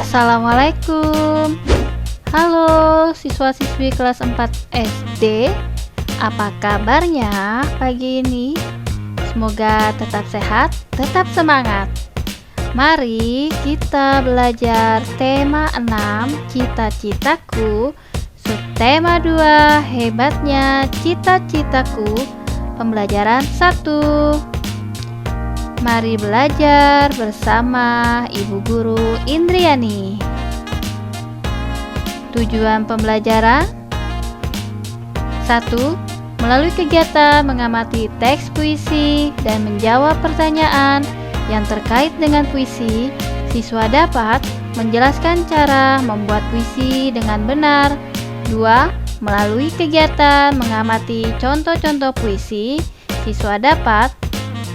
Assalamualaikum. Halo siswa-siswi kelas 4 SD. Apa kabarnya pagi ini? Semoga tetap sehat, tetap semangat. Mari kita belajar tema 6, cita-citaku. Subtema 2, hebatnya cita-citaku. Pembelajaran 1. Mari belajar bersama Ibu Guru Indriani. Tujuan pembelajaran 1. Melalui kegiatan mengamati teks puisi dan menjawab pertanyaan yang terkait dengan puisi, siswa dapat menjelaskan cara membuat puisi dengan benar. 2. Melalui kegiatan mengamati contoh-contoh puisi, siswa dapat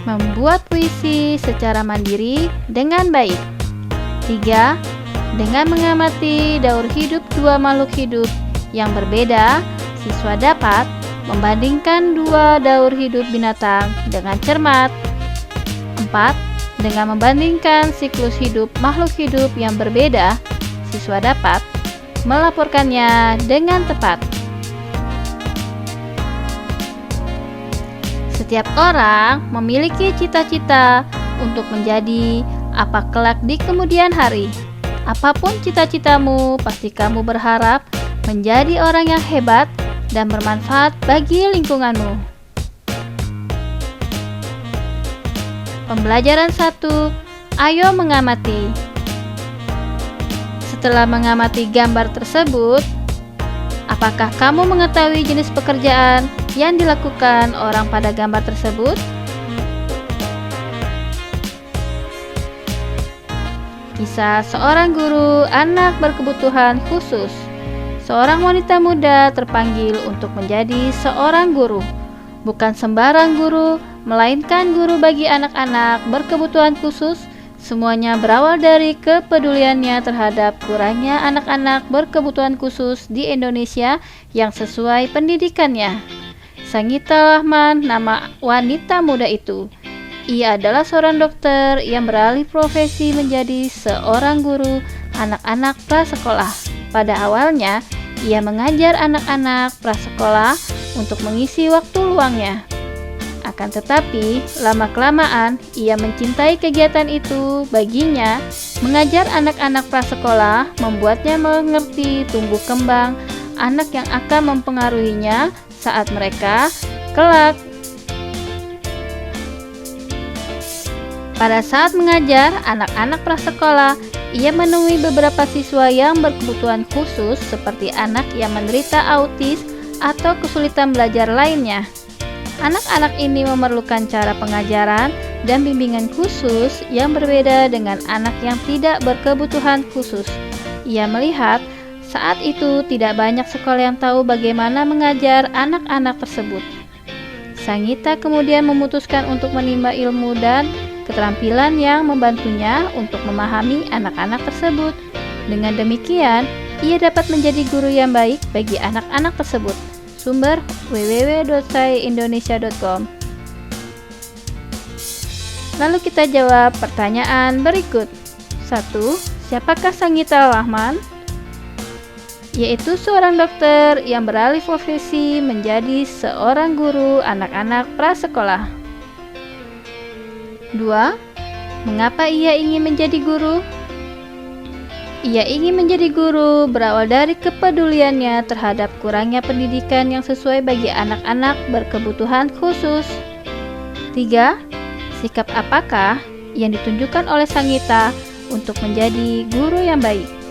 membuat puisi secara mandiri dengan baik. 3. Dengan mengamati daur hidup dua makhluk hidup yang berbeda, siswa dapat membandingkan dua daur hidup binatang dengan cermat. 4. Dengan membandingkan siklus hidup makhluk hidup yang berbeda, siswa dapat melaporkannya dengan tepat. Setiap orang memiliki cita-cita untuk menjadi apa kelak di kemudian hari. Apapun cita-citamu, pasti kamu berharap menjadi orang yang hebat dan bermanfaat bagi lingkunganmu. Pembelajaran 1. Ayo mengamati. Setelah mengamati gambar tersebut, apakah kamu mengetahui jenis pekerjaan yang dilakukan orang pada gambar tersebut? Kisah seorang guru anak berkebutuhan khusus. Seorang wanita muda terpanggil untuk menjadi seorang guru. Bukan sembarang guru, melainkan guru bagi anak-anak berkebutuhan khusus. Semuanya berawal dari kepeduliannya terhadap kurangnya anak-anak berkebutuhan khusus di Indonesia yang sesuai pendidikannya. Sanggita Rahman nama wanita muda itu. Ia adalah seorang dokter yang beralih profesi menjadi seorang guru anak-anak prasekolah. Pada awalnya, ia mengajar anak-anak prasekolah untuk mengisi waktu luangnya. Akan tetapi, lama-kelamaan ia mencintai kegiatan itu. Baginya, mengajar anak-anak prasekolah membuatnya mengerti tumbuh kembang anak yang akan mempengaruhinya saat mereka kelak. Pada saat mengajar anak-anak prasekolah, ia menemui beberapa siswa yang berkebutuhan khusus seperti anak yang menderita autis atau kesulitan belajar lainnya. Anak-anak ini memerlukan cara pengajaran dan bimbingan khusus yang berbeda dengan anak yang tidak berkebutuhan khusus. Ia melihat saat itu tidak banyak sekolah yang tahu bagaimana mengajar anak-anak tersebut. Sanggita kemudian memutuskan untuk menimba ilmu dan keterampilan yang membantunya untuk memahami anak-anak tersebut. Dengan demikian, ia dapat menjadi guru yang baik bagi anak-anak tersebut. Sumber www.saiindonesia.com. Lalu kita jawab pertanyaan berikut. 1. Siapakah Sanggita Rahman? Yaitu seorang dokter yang beralih profesi menjadi seorang guru anak-anak prasekolah. 2. Mengapa ia ingin menjadi guru? Ia ingin menjadi guru berawal dari kepeduliannya terhadap kurangnya pendidikan yang sesuai bagi anak-anak berkebutuhan khusus. 3. Sikap apakah yang ditunjukkan oleh Sanggita untuk menjadi guru yang baik?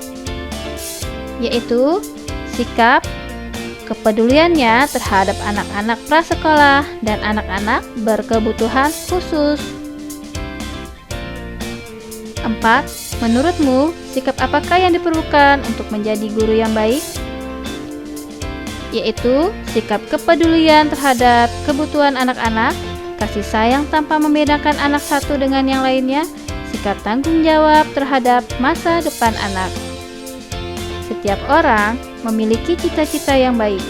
Yaitu sikap kepeduliannya terhadap anak-anak prasekolah dan anak-anak berkebutuhan khusus. 4. Menurutmu, sikap apakah yang diperlukan untuk menjadi guru yang baik? Yaitu sikap kepedulian terhadap kebutuhan anak-anak, kasih sayang tanpa membedakan anak satu dengan yang lainnya, sikap tanggung jawab terhadap masa depan anak. Setiap orang memiliki cita-cita yang baik.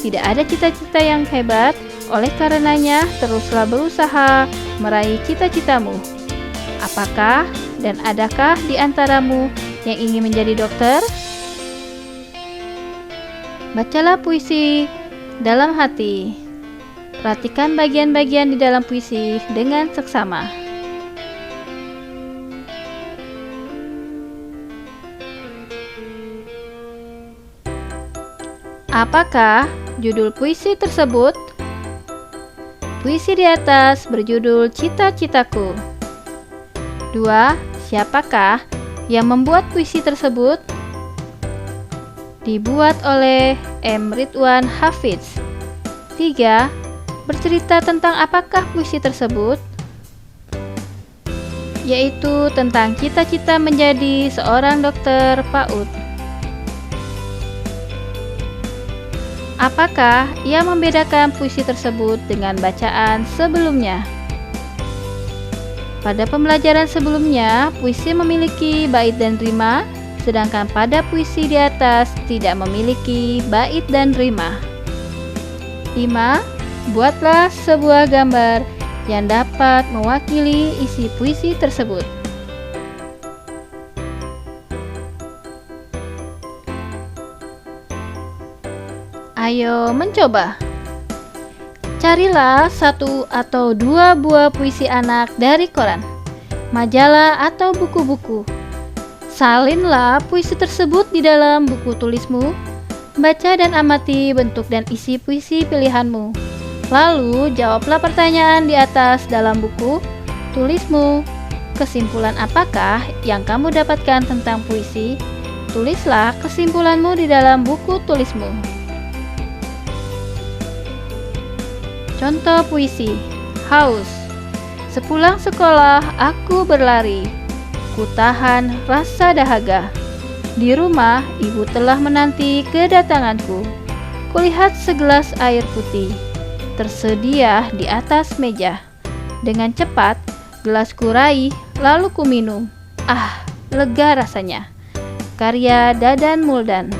Tidak ada cita-cita yang hebat, oleh karenanya teruslah berusaha meraih cita-citamu. Apakah dan adakah di antaramu yang ingin menjadi dokter? Bacalah puisi dalam hati. Perhatikan bagian-bagian di dalam puisi dengan seksama. Apakah judul puisi tersebut? Puisi di atas berjudul Cita-Citaku. 2. Siapakah yang membuat puisi tersebut? Dibuat oleh M. Ridwan Hafiz. 3. Bercerita tentang apakah puisi tersebut? Yaitu tentang cita-cita menjadi seorang dokter PAUD. Apakah yang membedakan puisi tersebut dengan bacaan sebelumnya? Pada pembelajaran sebelumnya, puisi memiliki bait dan rima, sedangkan pada puisi di atas tidak memiliki bait dan rima. 5. Buatlah sebuah gambar yang dapat mewakili isi puisi tersebut. Ayo mencoba. Carilah 1 atau 2 buah puisi anak dari koran, majalah atau buku-buku. Salinlah puisi tersebut di dalam buku tulismu. Baca dan amati bentuk dan isi puisi pilihanmu. Lalu jawablah pertanyaan di atas dalam buku tulismu. Kesimpulan apakah yang kamu dapatkan tentang puisi? Tulislah kesimpulanmu di dalam buku tulismu. Contoh puisi. Haus. Sepulang sekolah aku berlari. Kutahan rasa dahaga. Di rumah ibu telah menanti kedatanganku. Kulihat segelas air putih tersedia di atas meja. Dengan cepat gelasku raih lalu ku minum. Ah, lega rasanya. Karya Dadan Muldan.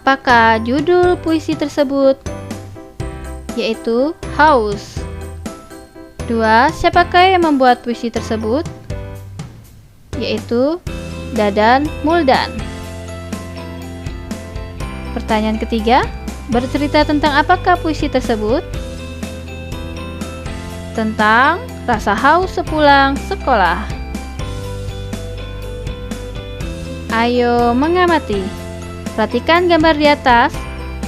Apakah judul puisi tersebut? Yaitu Haus. 2. Siapakah yang membuat puisi tersebut? Yaitu Dadan Muldan. Pertanyaan ketiga, bercerita tentang apakah puisi tersebut? Tentang rasa haus sepulang sekolah. Ayo mengamati. Perhatikan gambar di atas.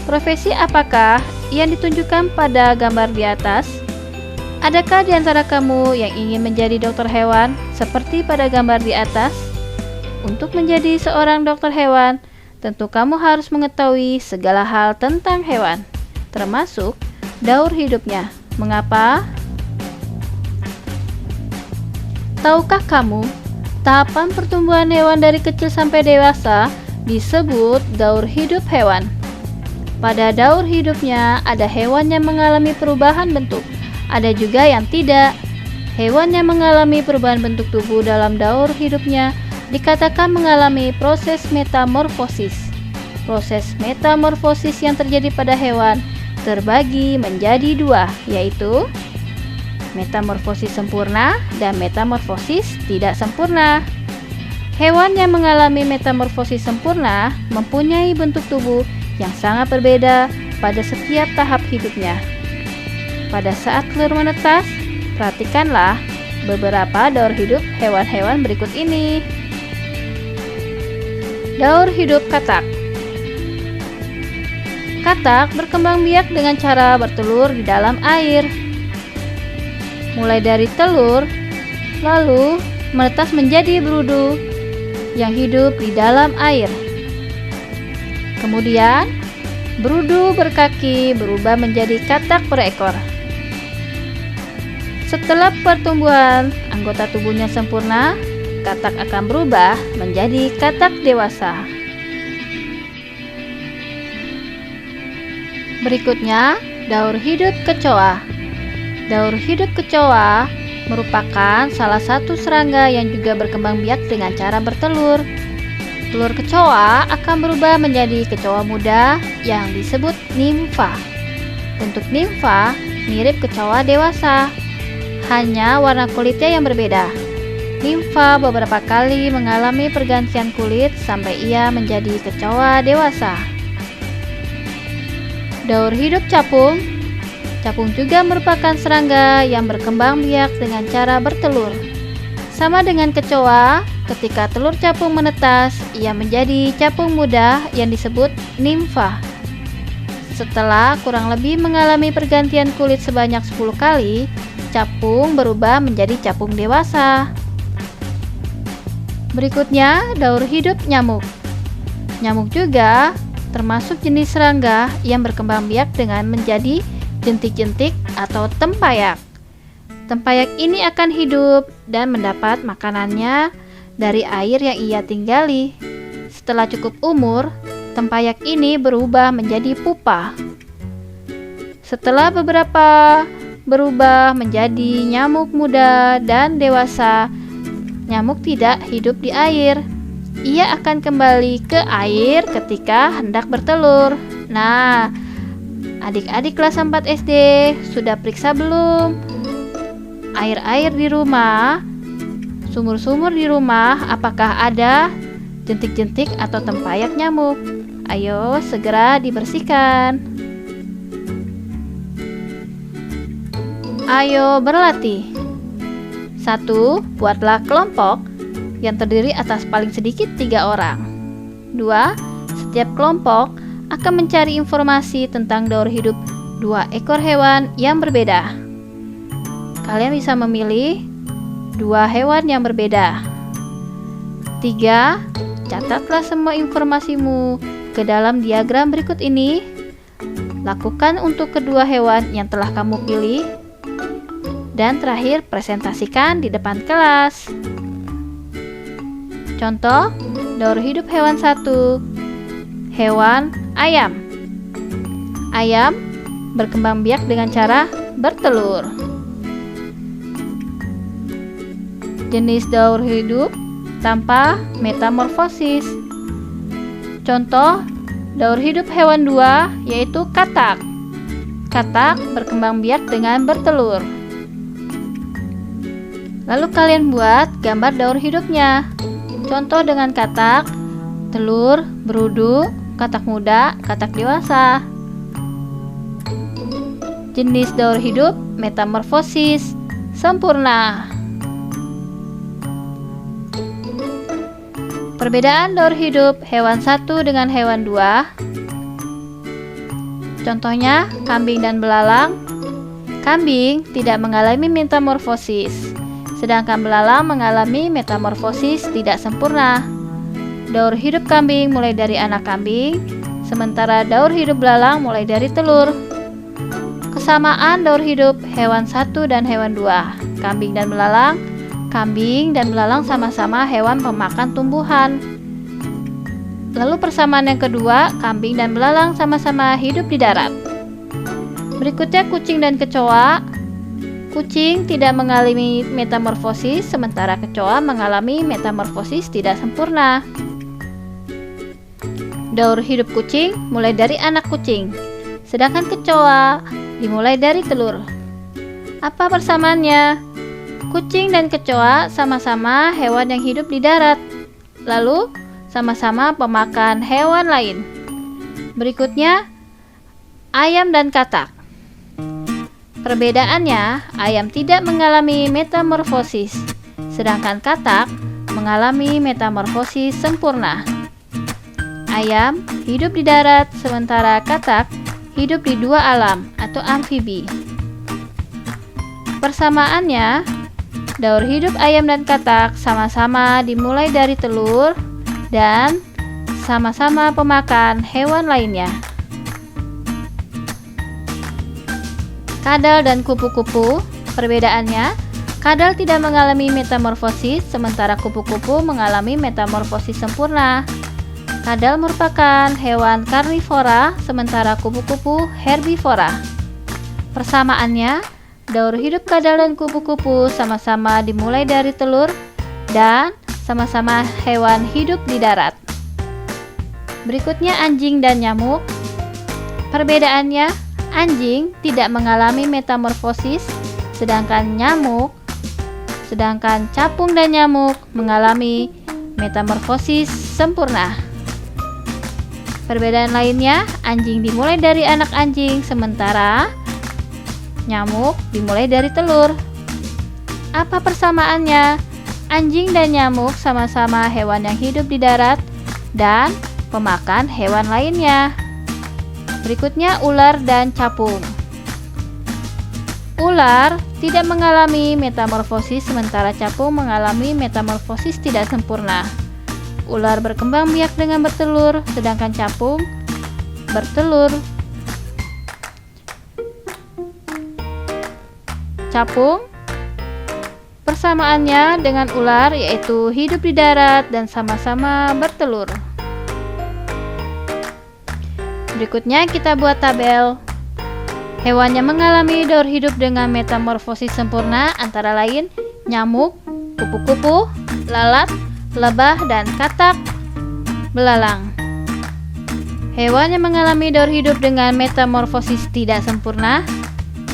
Profesi apakah yang ditunjukkan pada gambar di atas? Adakah di antara kamu yang ingin menjadi dokter hewan seperti pada gambar di atas? Untuk menjadi seorang dokter hewan, tentu kamu harus mengetahui segala hal tentang hewan, termasuk daur hidupnya. Mengapa? Tahukah kamu, tahapan pertumbuhan hewan dari kecil sampai dewasa disebut daur hidup hewan. Pada daur hidupnya, ada hewan yang mengalami perubahan bentuk. Ada juga yang tidak. Hewan yang mengalami perubahan bentuk tubuh dalam daur hidupnya dikatakan mengalami proses metamorfosis. Proses metamorfosis yang terjadi pada hewan terbagi menjadi 2, yaitu metamorfosis sempurna dan metamorfosis tidak sempurna. Hewan yang mengalami metamorfosis sempurna mempunyai bentuk tubuh yang sangat berbeda pada setiap tahap hidupnya. Pada saat telur menetas, perhatikanlah beberapa daur hidup hewan-hewan berikut ini. Daur hidup katak. Katak berkembang biak dengan cara bertelur di dalam air. Mulai dari telur, lalu menetas menjadi berudu yang hidup di dalam air. Kemudian, berudu berkaki berubah menjadi katak berekor. Setelah pertumbuhan anggota tubuhnya sempurna, katak akan berubah menjadi katak dewasa. Berikutnya, daur hidup kecoa. Daur hidup kecoa merupakan salah satu serangga yang juga berkembang biak dengan cara bertelur. Telur kecoa akan berubah menjadi kecoa muda yang disebut nimfa. Bentuk nimfa mirip kecoa dewasa, hanya warna kulitnya yang berbeda. Nimfa beberapa kali mengalami pergantian kulit sampai ia menjadi kecoa dewasa. Daur hidup capung. Capung juga merupakan serangga yang berkembang biak dengan cara bertelur. Sama dengan kecoa, ketika telur capung menetas, ia menjadi capung muda yang disebut nimfa. Setelah kurang lebih mengalami pergantian kulit sebanyak 10 kali, capung berubah menjadi capung dewasa. Berikutnya, daur hidup nyamuk. Nyamuk juga termasuk jenis serangga yang berkembang biak dengan menjadi jentik-jentik atau tempayak. Tempayak ini akan hidup dan mendapat makanannya dari air yang ia tinggali. Setelah cukup umur, tempayak ini berubah menjadi pupa. Setelah beberapa berubah menjadi nyamuk muda dan dewasa, nyamuk tidak hidup di air. Ia akan kembali ke air ketika hendak bertelur. Nah, adik-adik kelas 4 SD sudah periksa belum air-air di rumah, sumur-sumur di rumah, apakah ada jentik-jentik atau tempayak nyamuk? Ayo segera dibersihkan. Ayo berlatih. 1. Buatlah kelompok yang terdiri atas paling sedikit 3 orang. 2. Setiap kelompok akan mencari informasi tentang daur hidup 2 ekor hewan yang berbeda. Kalian bisa memilih 2 hewan yang berbeda. 3. Catatlah semua informasimu ke dalam diagram berikut ini. Lakukan untuk kedua hewan yang telah kamu pilih. Dan terakhir, presentasikan di depan kelas. Contoh, daur hidup hewan 1. Hewan ayam. Ayam berkembang biak dengan cara bertelur. Jenis daur hidup tanpa metamorfosis. Contoh, daur hidup hewan 2 yaitu katak. Katak berkembang biak dengan bertelur. Lalu kalian buat gambar daur hidupnya. Contoh dengan katak, telur, berudu, katak muda, katak dewasa. Jenis daur hidup metamorfosis sempurna. Perbedaan daur hidup hewan 1 dengan hewan 2. Contohnya, kambing dan belalang. Kambing tidak mengalami metamorfosis, sedangkan belalang mengalami metamorfosis tidak sempurna. Daur hidup kambing mulai dari anak kambing, sementara daur hidup belalang mulai dari telur. Kesamaan daur hidup hewan 1 dan hewan 2. Kambing dan belalang. Kambing dan belalang sama-sama hewan pemakan tumbuhan. Lalu persamaan yang kedua, kambing dan belalang sama-sama hidup di darat. Berikutnya kucing dan kecoa. Kucing tidak mengalami metamorfosis, sementara kecoa mengalami metamorfosis tidak sempurna. Daur hidup kucing mulai dari anak kucing, sedangkan kecoa dimulai dari telur. Apa persamaannya? Kucing dan kecoa sama-sama hewan yang hidup di darat, lalu sama-sama pemakan hewan lain. Berikutnya, ayam dan katak. Perbedaannya, ayam tidak mengalami metamorfosis, sedangkan katak mengalami metamorfosis sempurna. Ayam hidup di darat, sementara katak hidup di 2 alam atau amfibi. Persamaannya, daur hidup ayam dan katak sama-sama dimulai dari telur dan sama-sama pemakan hewan lainnya. Kadal dan kupu-kupu. Perbedaannya, kadal tidak mengalami metamorfosis, sementara kupu-kupu mengalami metamorfosis sempurna. Kadal merupakan hewan karnivora, sementara kupu-kupu herbivora. Persamaannya, daur hidup kadal dan kupu-kupu sama-sama dimulai dari telur dan sama-sama hewan hidup di darat. Berikutnya anjing dan nyamuk. Perbedaannya, anjing tidak mengalami metamorfosis, sedangkan nyamuk sedangkan capung dan nyamuk mengalami metamorfosis sempurna. Perbedaan lainnya, anjing dimulai dari anak anjing, sementara nyamuk dimulai dari telur. Apa persamaannya? Anjing dan nyamuk sama-sama hewan yang hidup di darat dan pemakan hewan lainnya. Berikutnya ular dan capung. Ular tidak mengalami metamorfosis, sementara capung mengalami metamorfosis tidak sempurna. Ular berkembang biak dengan bertelur, sedangkan capung bertelur. Capung persamaannya dengan ular yaitu hidup di darat dan sama-sama bertelur. Berikutnya kita buat tabel. Hewan yang mengalami daur hidup dengan metamorfosis sempurna antara lain nyamuk, kupu-kupu, lalat, lebah, dan katak belalang. Hewan yang mengalami daur hidup dengan metamorfosis tidak sempurna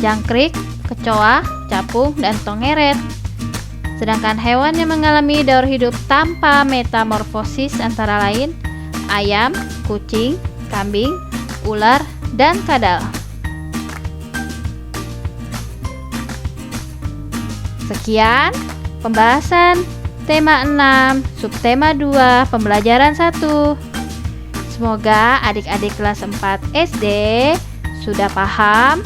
jangkrik, kecoa, capung, dan tongeret. Sedangkan hewan yang mengalami daur hidup tanpa metamorfosis antara lain ayam, kucing, kambing, ular, dan kadal. Sekian pembahasan tema 6, subtema 2, pembelajaran 1. Semoga adik-adik kelas 4 SD sudah paham.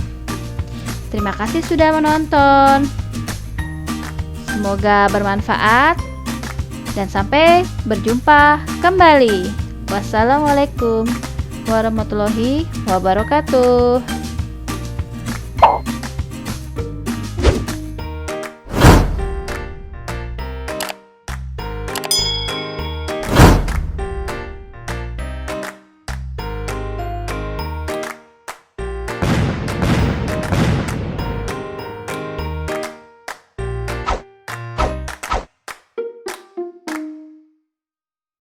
Terima kasih sudah menonton. Semoga bermanfaat dan sampai berjumpa kembali. Wassalamualaikum warahmatullahi wabarakatuh.